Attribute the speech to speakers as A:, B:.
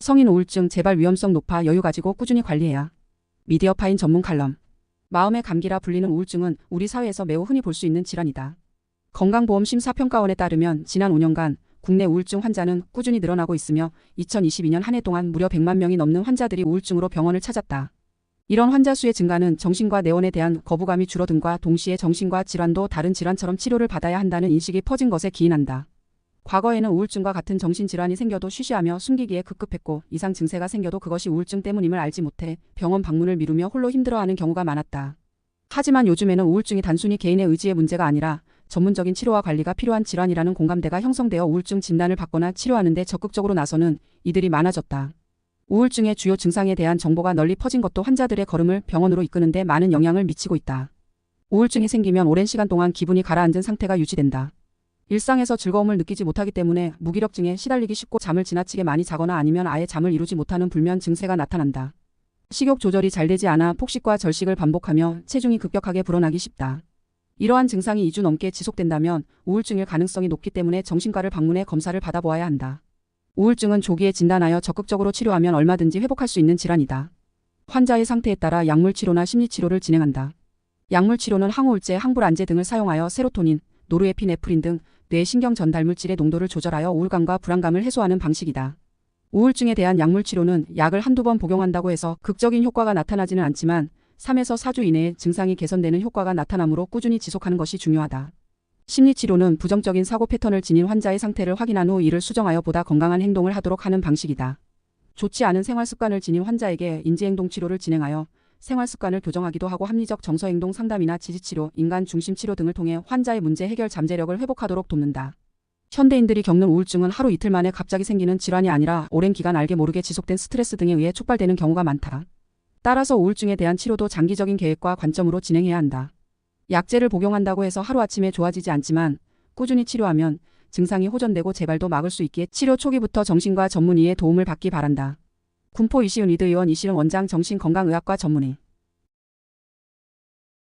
A: 성인 우울증 재발 위험성 높아 여유 가지고 꾸준히 관리해야. 미디어파인 전문 칼럼. 마음의 감기라 불리는 우울증은 우리 사회에서 매우 흔히 볼 수 있는 질환이다. 건강보험심사평가원에 따르면 지난 5년간 국내 우울증 환자는 꾸준히 늘어나고 있으며 2022년 한 해 동안 무려 100만 명이 넘는 환자들이 우울증으로 병원을 찾았다. 이런 환자 수의 증가는 정신과 내원에 대한 거부감이 줄어든과 동시에 정신과 질환도 다른 질환처럼 치료를 받아야 한다는 인식이 퍼진 것에 기인한다. 과거에는 우울증과 같은 정신질환이 생겨도 쉬쉬하며 숨기기에 급급했고 이상 증세가 생겨도 그것이 우울증 때문임을 알지 못해 병원 방문을 미루며 홀로 힘들어하는 경우가 많았다. 하지만 요즘에는 우울증이 단순히 개인의 의지의 문제가 아니라 전문적인 치료와 관리가 필요한 질환이라는 공감대가 형성되어 우울증 진단을 받거나 치료하는 데 적극적으로 나서는 이들이 많아졌다. 우울증의 주요 증상에 대한 정보가 널리 퍼진 것도 환자들의 걸음을 병원으로 이끄는 데 많은 영향을 미치고 있다. 우울증이 생기면 오랜 시간 동안 기분이 가라앉은 상태가 유지된다. 일상에서 즐거움을 느끼지 못하기 때문에 무기력증에 시달리기 쉽고 잠을 지나치게 많이 자거나 아니면 아예 잠을 이루지 못하는 불면 증세가 나타난다. 식욕 조절이 잘 되지 않아 폭식과 절식을 반복하며 체중이 급격하게 불어나기 쉽다. 이러한 증상이 2주 넘게 지속된다면 우울증일 가능성이 높기 때문에 정신과를 방문해 검사를 받아보아야 한다. 우울증은 조기에 진단하여 적극적으로 치료하면 얼마든지 회복할 수 있는 질환이다. 환자의 상태에 따라 약물치료나 심리치료를 진행한다. 약물치료는 항우울제, 항불안제 등을 사용하여 세로토닌, 노르에피네프린 등 뇌 신경 전달 물질의 농도를 조절하여 우울감과 불안감을 해소하는 방식이다. 우울증에 대한 약물치료는 약을 한두 번 복용한다고 해서 극적인 효과가 나타나지는 않지만 3에서 4주 이내에 증상이 개선되는 효과가 나타나므로 꾸준히 지속하는 것이 중요하다. 심리치료는 부정적인 사고 패턴을 지닌 환자의 상태를 확인한 후 이를 수정하여 보다 건강한 행동을 하도록 하는 방식이다. 좋지 않은 생활습관을 지닌 환자에게 인지행동치료를 진행하여 생활습관을 교정하기도 하고 합리적 정서행동 상담이나 지지치료, 인간중심 치료 등을 통해 환자의 문제 해결 잠재력을 회복하도록 돕는다. 현대인들이 겪는 우울증은 하루 이틀 만에 갑자기 생기는 질환이 아니라 오랜 기간 알게 모르게 지속된 스트레스 등에 의해 촉발되는 경우가 많다. 따라서 우울증에 대한 치료도 장기적인 계획과 관점으로 진행해야 한다. 약제를 복용한다고 해서 하루아침에 좋아지지 않지만 꾸준히 치료하면 증상이 호전되고 재발도 막을 수 있기에 치료 초기부터 정신과 전문의의 도움을 받기 바란다. 군포 이시은 리드 의원 이시은 원장 정신건강의학과 전문의.